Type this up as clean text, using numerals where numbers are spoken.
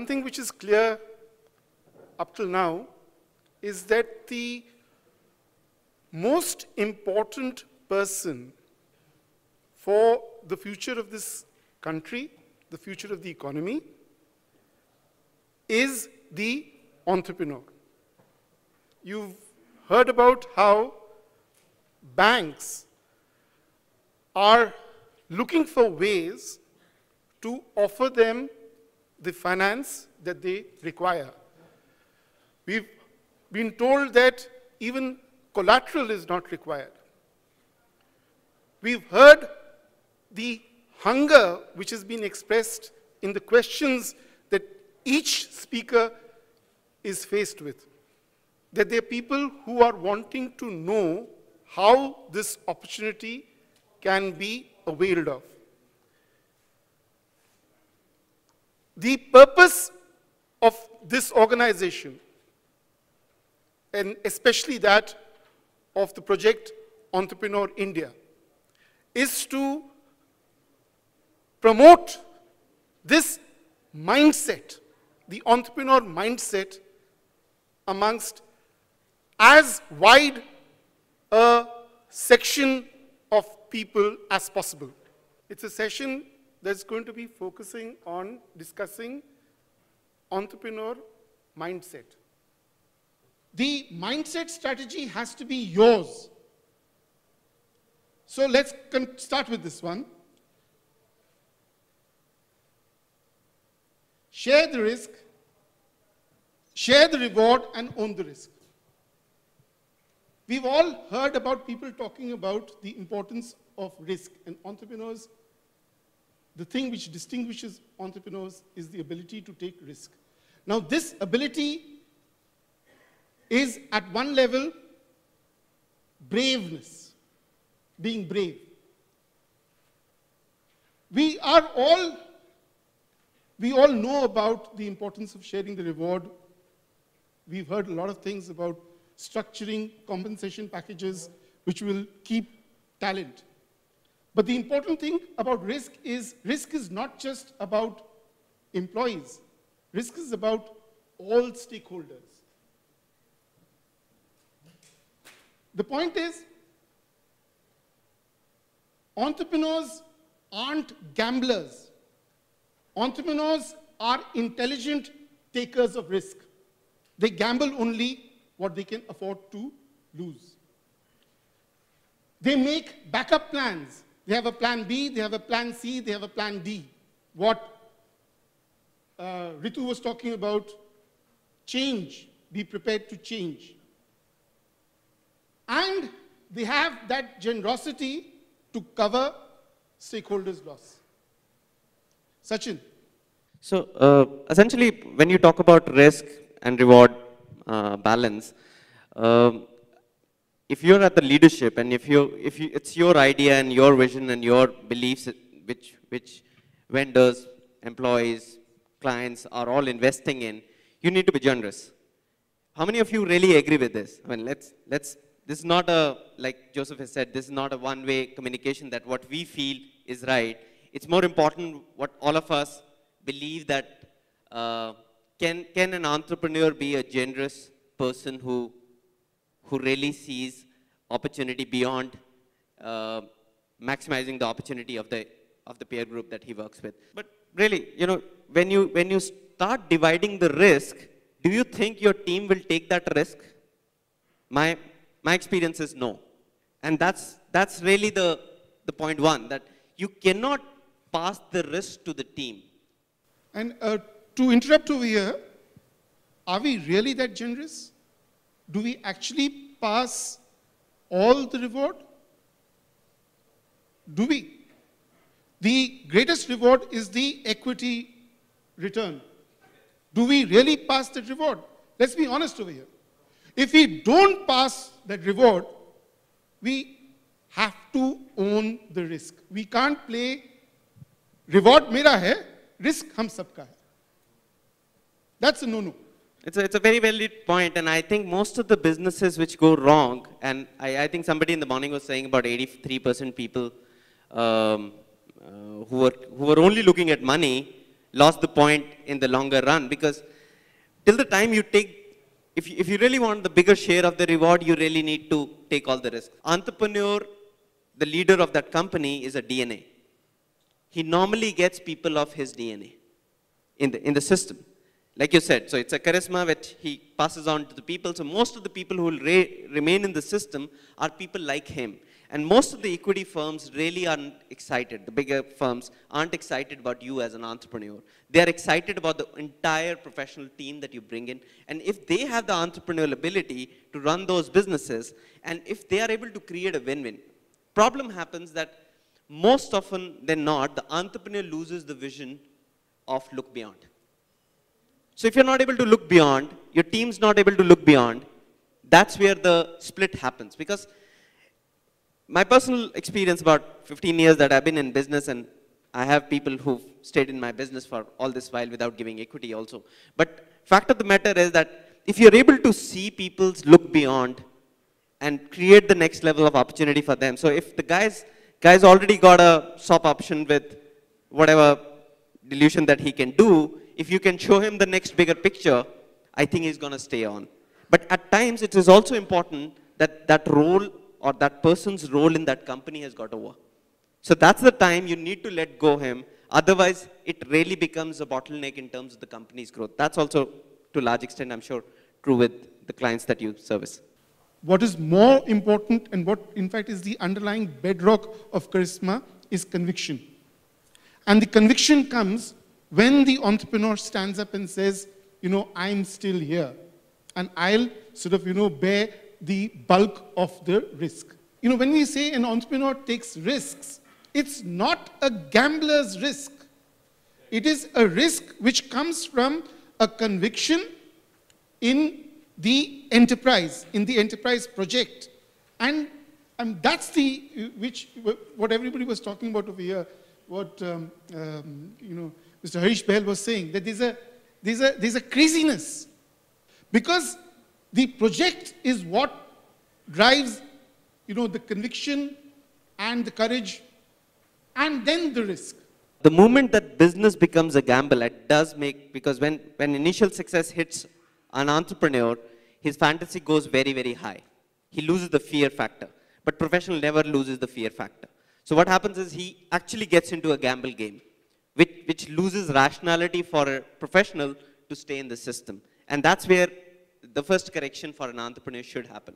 one thing which is clear up till now is that the most important person for the future of this country, the future of the economy, is the entrepreneur. You've heard about how banks are looking for ways to offer them the finance that they require. We've been told that even collateral is not required. We've heard the hunger which has been expressed in the questions that each speaker is faced with. That there are people who are wanting to know how this opportunity can be availed of. The purpose of this organization, and especially that of the project Entrepreneur India, is to promote this mindset, the entrepreneur mindset, amongst as wide a section of people as possible. It's a session that's going to be focusing on discussing entrepreneur mindset. The mindset strategy has to be yours. So let's start with this one. Share the risk, share the reward, and own the risk. We've all heard about people talking about the importance of risk, and entrepreneurs, the thing which distinguishes entrepreneurs is the ability to take risk. Now, this ability is at one level braveness, being brave. We all know about the importance of sharing the reward. We've heard a lot of things about structuring compensation packages which will keep talent. But the important thing about risk is not just about employees. Risk is about all stakeholders. The point is, entrepreneurs aren't gamblers. Entrepreneurs are intelligent takers of risk. They gamble only what they can afford to lose. They make backup plans. They have a plan B, they have a plan C, they have a plan D. What Ritu was talking about, change, be prepared to change. And they have that generosity to cover stakeholders' loss. Sachin. So essentially, when you talk about risk and reward balance, if you're at the leadership and if it's your idea and your vision and your beliefs which vendors, employees, clients are all investing in, you need to be generous. How many of you really agree with this? I mean, this is not a, like Joseph has said, this is not a one-way communication that what we feel is right. It's more important what all of us believe that can an entrepreneur be a generous person who really sees opportunity beyond maximizing the opportunity of the peer group that he works with. But really, you know, when you start dividing the risk, do you think your team will take that risk? My experience is no. And that's really the point one, that you cannot pass the risk to the team. And to interrupt over here, are we really that generous? Do we actually pass all the reward? Do we? The greatest reward is the equity return. Do we really pass that reward? Let's be honest over here. If we don't pass that reward, we have to own the risk. We can't play reward mera hai, risk hum sabka hai. That's a no-no. It's a very valid point, and I think most of the businesses which go wrong, and I think somebody in the morning was saying about 83% people who were only looking at money, lost the point in the longer run, because till the time you take, if you really want the bigger share of the reward, you really need to take all the risks. Entrepreneur, the leader of that company, is a DNA. He normally gets people of his DNA in the system. Like you said, so it's a charisma which he passes on to the people. So most of the people who will remain in the system are people like him. And most of the equity firms really aren't excited. The bigger firms aren't excited about you as an entrepreneur. They are excited about the entire professional team that you bring in. And if they have the entrepreneurial ability to run those businesses, and if they are able to create a win-win, problem happens that most often than not, the entrepreneur loses the vision of look beyond. So if you're not able to look beyond, your team's not able to look beyond, that's where the split happens. Because my personal experience, about 15 years that I've been in business, and I have people who've stayed in my business for all this while without giving equity also. But fact of the matter is that if you're able to see people's look beyond and create the next level of opportunity for them. So if the guy's already got a SOP option with whatever delusion that he can do, if you can show him the next bigger picture, I think he's going to stay on. But at times, it is also important that that role or that person's role in that company has got over. So that's the time you need to let go him. Otherwise, it really becomes a bottleneck in terms of the company's growth. That's also, to a large extent, I'm sure, true with the clients that you service. What is more important, and what in fact is the underlying bedrock of charisma, is conviction. And the conviction comes when the entrepreneur stands up and says, I'm still here, and I'll sort of, bear the bulk of the risk. When we say an entrepreneur takes risks, it's not a gambler's risk. It is a risk which comes from a conviction in the enterprise, in the enterprise project. And that's what everybody was talking about over here, what Mr. Harish Bahl was saying, that there's a craziness. Because the project is what drives, the conviction and the courage, and then the risk. The moment that business becomes a gamble, it does make, because when initial success hits an entrepreneur, his fantasy goes very, very high. He loses the fear factor. But professional never loses the fear factor. So what happens is he actually gets into a gamble game, which loses rationality for a professional to stay in the system. And that's where the first correction for an entrepreneur should happen.